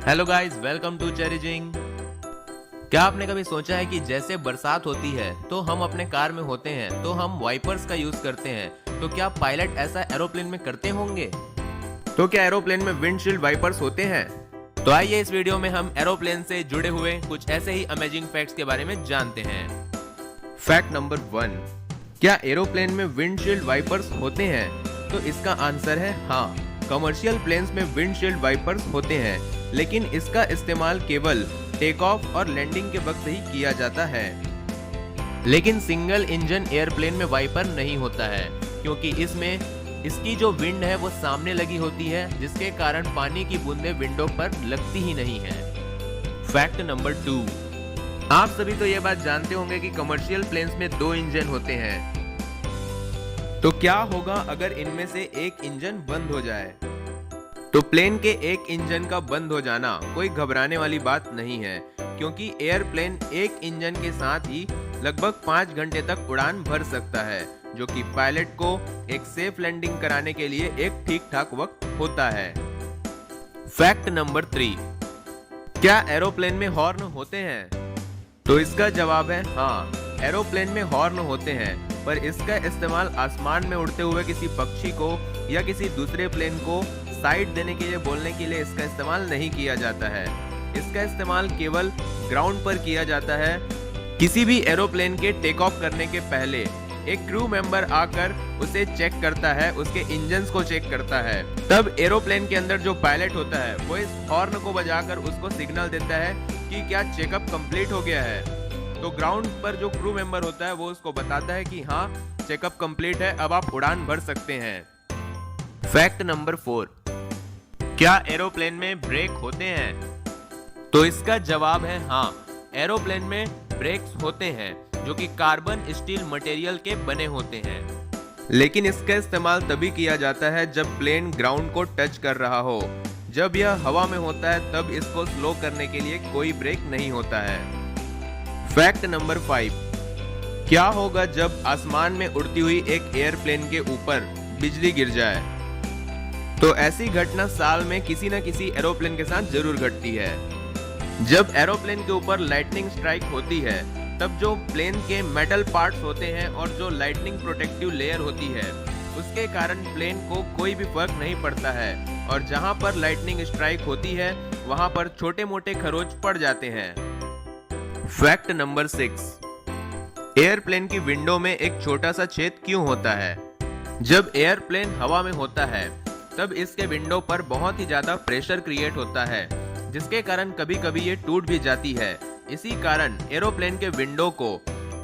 Hello guys, welcome to चेरिजिंग। क्या आपने कभी सोचा है कि जैसे बरसात होती है तो हम अपने कार में होते हैं तो हम वाइपर्स का यूज करते हैं, तो क्या पायलट ऐसा एरोप्लेन में करते होंगे? तो क्या एरोप्लेन में विंडशील्ड वाइपर्स होते हैं? तो आइए इस वीडियो में हम एरोप्लेन से जुड़े हुए कुछ ऐसे ही अमेजिंग फैक्ट्स के बारे में जानते हैं। फैक्ट नंबर 1, क्या एरोप्लेन में विंडशील्ड वाइपर्स होते हैं? तो इसका आंसर है हाँ। कमर्शियल प्लेन्स में विंडशील्ड वाइपर्स होते हैं, लेकिन इसका इस्तेमाल केवल टेक ऑफ और लैंडिंग के वक्त ही किया जाता है। लेकिन सिंगल इंजन एयरप्लेन में वाइपर नहीं होता है, क्योंकि इसमें इसकी जो विंड है वो सामने लगी होती है, जिसके कारण पानी की बूंदें विंडो पर लगती ही नहीं है। फैक्ट नंबर 2, आप सभी तो ये बात जानते होंगे कि कमर्शियल प्लेन्स में 2 इंजन होते हैं। तो क्या होगा अगर इनमें से एक इंजन बंद हो जाए? तो प्लेन के एक इंजन का बंद हो जाना कोई घबराने वाली बात नहीं है, क्योंकि एयरप्लेन एक इंजन के साथ ही लगभग 5 घंटे तक उड़ान भर सकता है, जो कि पायलट को एक सेफ लैंडिंग कराने के लिए एक ठीक ठाक वक्त होता है। फैक्ट नंबर 3, क्या एरोप्लेन में हॉर्न होते हैं? तो इसका जवाब है हाँ, एरोप्लेन में हॉर्न होते हैं, पर इसका इस्तेमाल आसमान में उड़ते हुए किसी पक्षी को या किसी दूसरे प्लेन को साइड देने के लिए बोलने के लिए इसका इस्तेमाल नहीं किया जाता है। इसका इस्तेमाल केवल ग्राउंड पर किया जाता है। किसी भी एरोप्लेन के टेक ऑफ करने के पहले एक क्रू मेंबर आकर उसे चेक करता है, उसके इंजन्स को चेक करता है। तब एरोप्लेन के अंदर जो पायलट होता है वो इस हॉर्न को बजाकर उसको सिग्नल देता है कि क्या चेकअप कंप्लीट हो गया है। तो ग्राउंड पर जो क्रू मेंबर होता है वो उसको बताता है कि हाँ, चेकअप कंप्लीट है, अब आप उड़ान भर सकते हैं। फैक्ट नंबर 4, क्या एरोप्लेन में ब्रेक होते हैं? तो इसका जवाब है हाँ, एरोप्लेन में ब्रेक्स होते हैं, जो कि कार्बन स्टील मटेरियल के बने होते हैं। लेकिन इसका इस्तेमाल तभी किया जाता है जब प्लेन ग्राउंड को टच कर रहा हो। जब यह हवा में होता है तब इसको स्लो करने के लिए कोई ब्रेक नहीं होता है। फैक्ट नंबर 5, क्या होगा जब आसमान में उड़ती हुई एक एयरप्लेन के ऊपर बिजली गिर जाए? तो ऐसी घटना साल में किसी न किसी एरोप्लेन के साथ जरूर घटती है। जब एरोप्लेन के ऊपर लाइटनिंग स्ट्राइक होती है, तब जो प्लेन के मेटल पार्ट्स होते हैं और जो लाइटनिंग प्रोटेक्टिव लेयर होती है, उसके कारण प्लेन को कोई भी फर्क नहीं पड़ता है, और जहां पर लाइटनिंग स्ट्राइक होती है वहां पर छोटे मोटे खरोंच पड़ जाते हैं। फैक्ट नंबर 6, एयरप्लेन की विंडो में एक छोटा सा छेद क्यों होता है? जब एयरप्लेन हवा में होता है तब इसके विंडो पर बहुत ही ज्यादा प्रेशर क्रिएट होता है, जिसके कारण कभी कभी ये टूट भी जाती है। इसी कारण एरोप्लेन के विंडो को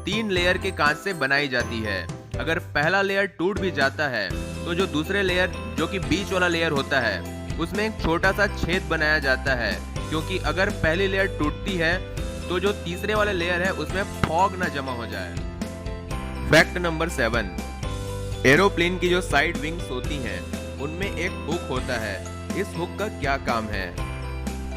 3 लेयर के कांच से बनाई जाती है। अगर पहला लेयर टूट भी जाता है तो जो दूसरे लेयर, जो कि बीच वाला लेयर होता है, उसमें एक छोटा सा छेद बनाया जाता है, क्योंकि अगर पहली लेयर टूटती है तो जो तीसरे वाले लेयर है उसमें फॉग ना जमा हो जाए। फैक्ट नंबर 7, एरोप्लेन की जो साइड विंग्स होती हैं उनमें एक हुक होता है। इस हुक का क्या काम है?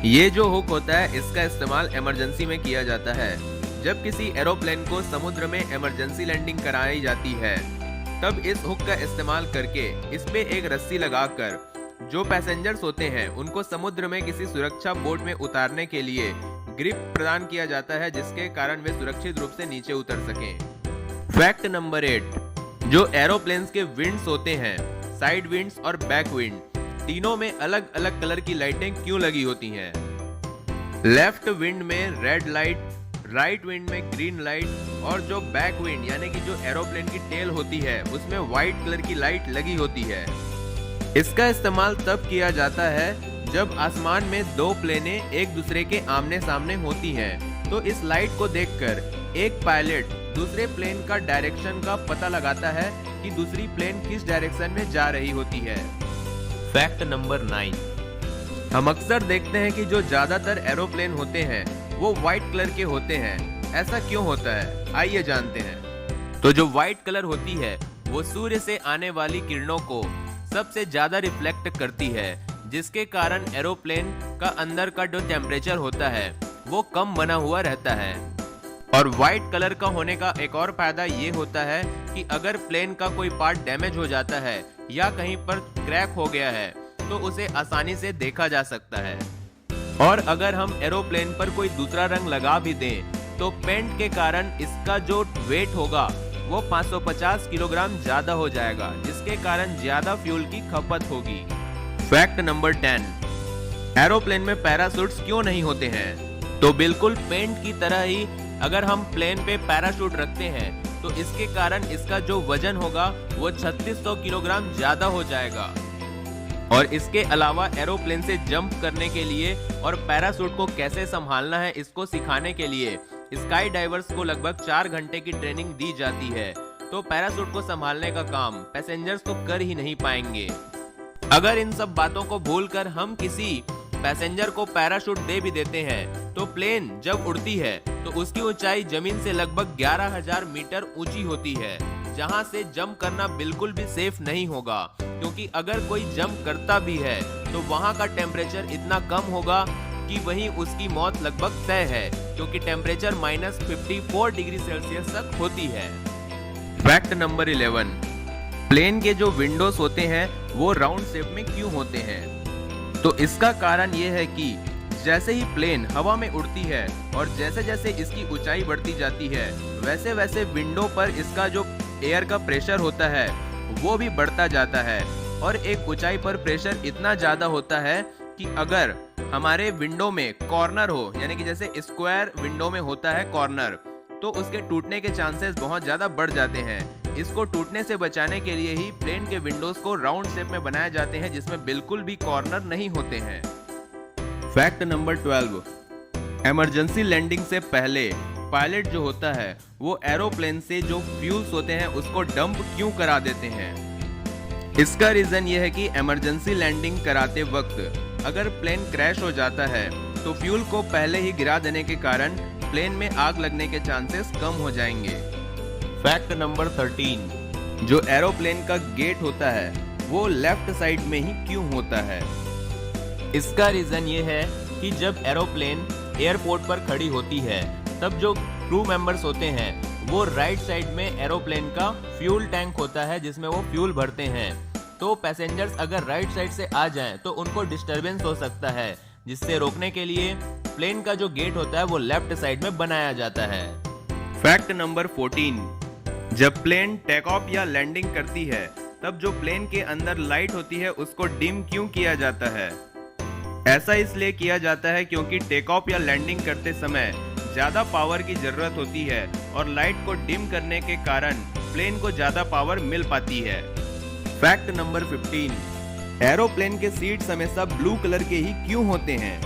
ये जो हुक होता है इसका इस्तेमाल इमरजेंसी में किया जाता है। जब किसी एरोप्लेन को समुद्र में इमरजेंसी लैंडिंग कराई जाती है, तब इस हुक का इस्तेमाल करके इस पे एक रस्सी लगाकर जो पैसेंजर्स होते हैं उनको समुद्र में किसी सुरक्षा बोट में उतारने के लिए ग्रिप प्रदान किया जाता है, जिसके कारण वे सुरक्षित रूप से नीचे उतर सकें। फैक्ट नंबर 8, जो एरोप्लेन्स के विंड्स होते हैं, साइड विंड्स और बैक विंड, तीनों में अलग अलग कलर की लाइटें क्यों लगी होती हैं? लेफ्ट विंड में रेड लाइट, राइट विंड में ग्रीन लाइट, और जो बैक विंड यानी कि जो एरोप्लेन की टेल होती है उसमें व्हाइट कलर की लाइट लगी होती है। इसका इस्तेमाल तब किया जाता है जब आसमान में 2 प्लेनें एक दूसरे के आमने सामने होती हैं, तो इस लाइट को देखकर एक पायलट दूसरे प्लेन का डायरेक्शन का पता लगाता है कि दूसरी प्लेन किस डायरेक्शन में जा रही होती है। फैक्ट नंबर 9, हम अक्सर देखते हैं कि जो ज्यादातर एरोप्लेन होते हैं वो व्हाइट कलर के होते हैं। ऐसा क्यों होता है, आइए जानते हैं। तो जो व्हाइट कलर होती है वो सूर्य से आने वाली किरणों को सबसे ज्यादा रिफ्लेक्ट करती है, जिसके कारण एरोप्लेन का अंदर का जो टेम्परेचर होता है वो कम बना हुआ रहता है। और व्हाइट कलर का होने का एक और फायदा ये होता है कि अगर प्लेन का कोई पार्ट डैमेज हो जाता है या कहीं पर क्रैक हो गया है तो उसे आसानी से देखा जा सकता है। और अगर हम एरोप्लेन पर कोई दूसरा रंग लगा भी दें तो पेंट के कारण इसका जो वेट होगा वो 550 किलोग्राम ज्यादा हो जाएगा, जिसके कारण ज्यादा फ्यूल की खपत होगी। फैक्ट नंबर 10, एरोप्लेन में पैराशूट्स क्यों नहीं होते हैं? तो बिल्कुल पेंट की तरह ही अगर हम प्लेन पे पैराशूट रखते हैं तो इसके कारण इसका जो वजन होगा वो 3600 किलोग्राम ज्यादा हो जाएगा। और इसके अलावा एरोप्लेन से जंप करने के लिए और पैराशूट को कैसे संभालना है इसको सिखाने के लिए स्काई डाइवर्स को लगभग 4 घंटे की ट्रेनिंग दी जाती है। तो पैराशूट को संभालने का काम पैसेंजर्स तो कर ही नहीं पाएंगे। अगर इन सब बातों को भूलकर हम किसी पैसेंजर को पैराशूट दे भी देते हैं तो प्लेन जब उड़ती है तो उसकी ऊंचाई जमीन से लगभग 11,000 मीटर ऊंची होती है, जहां से जंप करना बिल्कुल भी सेफ नहीं होगा, क्योंकि अगर कोई जंप करता भी है तो वहां का टेम्परेचर इतना कम होगा कि वहीं उसकी मौत लगभग तय है, क्योंकि टेम्परेचर -54 डिग्री सेल्सियस तक होती है। फैक्ट नंबर 11, प्लेन के जो विंडोज होते हैं वो राउंड शेप में क्यों होते हैं? तो इसका कारण ये है कि जैसे ही प्लेन हवा में उड़ती है और जैसे जैसे इसकी ऊंचाई बढ़ती जाती है वैसे वैसे विंडो पर इसका जो एयर का प्रेशर होता है वो भी बढ़ता जाता है, और एक ऊंचाई पर प्रेशर इतना ज्यादा होता है कि अगर हमारे विंडो में कॉर्नर हो, यानी कि जैसे स्क्वायर विंडो में होता है कॉर्नर, तो उसके टूटने के चांसेस बहुत ज्यादा बढ़ जाते हैं। इसको टूटने से बचाने के लिए ही प्लेन के विंडोज को राउंड शेप में बनाए जाते हैं, जिसमें बिल्कुल भी कॉर्नर नहीं होते हैं। फैक्ट नंबर 12, इमरजेंसी लैंडिंग से पहले पायलट जो होता है वो एरोप्लेन से जो फ्यूल्स होते हैं उसको डंप क्यों करा देते हैं? इसका रीजन ये है कि इमरजेंसी लैंडिंग कराते वक्त अगर प्लेन क्रैश हो जाता है तो फ्यूल को पहले ही गिरा देने के कारण प्लेन में आग लगने के चांसेस कम हो जाएंगे। फैक्ट नंबर 13, जो एरोप्लेन का गेट होता है वो लेफ्ट साइड में ही क्यों होता है? इसका रीजन ये है कि जब एरोप्लेन एयरपोर्ट पर खड़ी होती है तब जो क्रू मेंबर्स होते हैं वो राइट साइड में एरोप्लेन का फ्यूल टैंक होता है जिसमें वो फ्यूल भरते हैं। तो पैसेंजर्स अगर राइट साइड से आ जाएं तो उनको डिस्टरबेंस हो सकता है, जिससे रोकने के लिए प्लेन का जो गेट होता है वो लेफ्ट साइड में बनाया जाता है। फैक्ट नंबर 14, जब प्लेन टेक ऑफ या लैंडिंग करती है तब जो प्लेन के अंदर लाइट होती है उसको डिम क्यों किया जाता है? ऐसा इसलिए किया जाता है क्योंकि टेक ऑफ या लैंडिंग करते समय ज्यादा पावर की जरूरत होती है और लाइट को डिम करने के कारण प्लेन को ज्यादा पावर मिल पाती है। फैक्ट नंबर 15, एरोप्लेन के सीट्स हमेशा ब्लू कलर के ही क्यों होते हैं?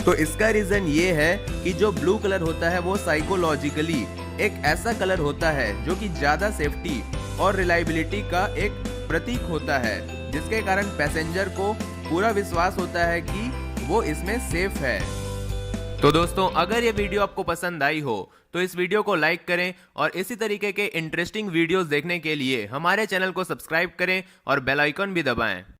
तो इसका रीजन ये है कि जो ब्लू कलर होता है वो साइकोलॉजिकली एक ऐसा कलर होता है जो कि ज्यादा सेफ्टी और रिलायबिलिटी का एक प्रतीक होता है, जिसके कारण पैसेंजर को पूरा विश्वास होता है कि वो इसमें सेफ है। तो दोस्तों, अगर ये वीडियो आपको पसंद आई हो तो इस वीडियो को लाइक करें और इसी तरीके के इंटरेस्टिंग वीडियोस देखने के लिए हमारे चैनल को सब्सक्राइब करें और बेल आइकन भी दबाएं।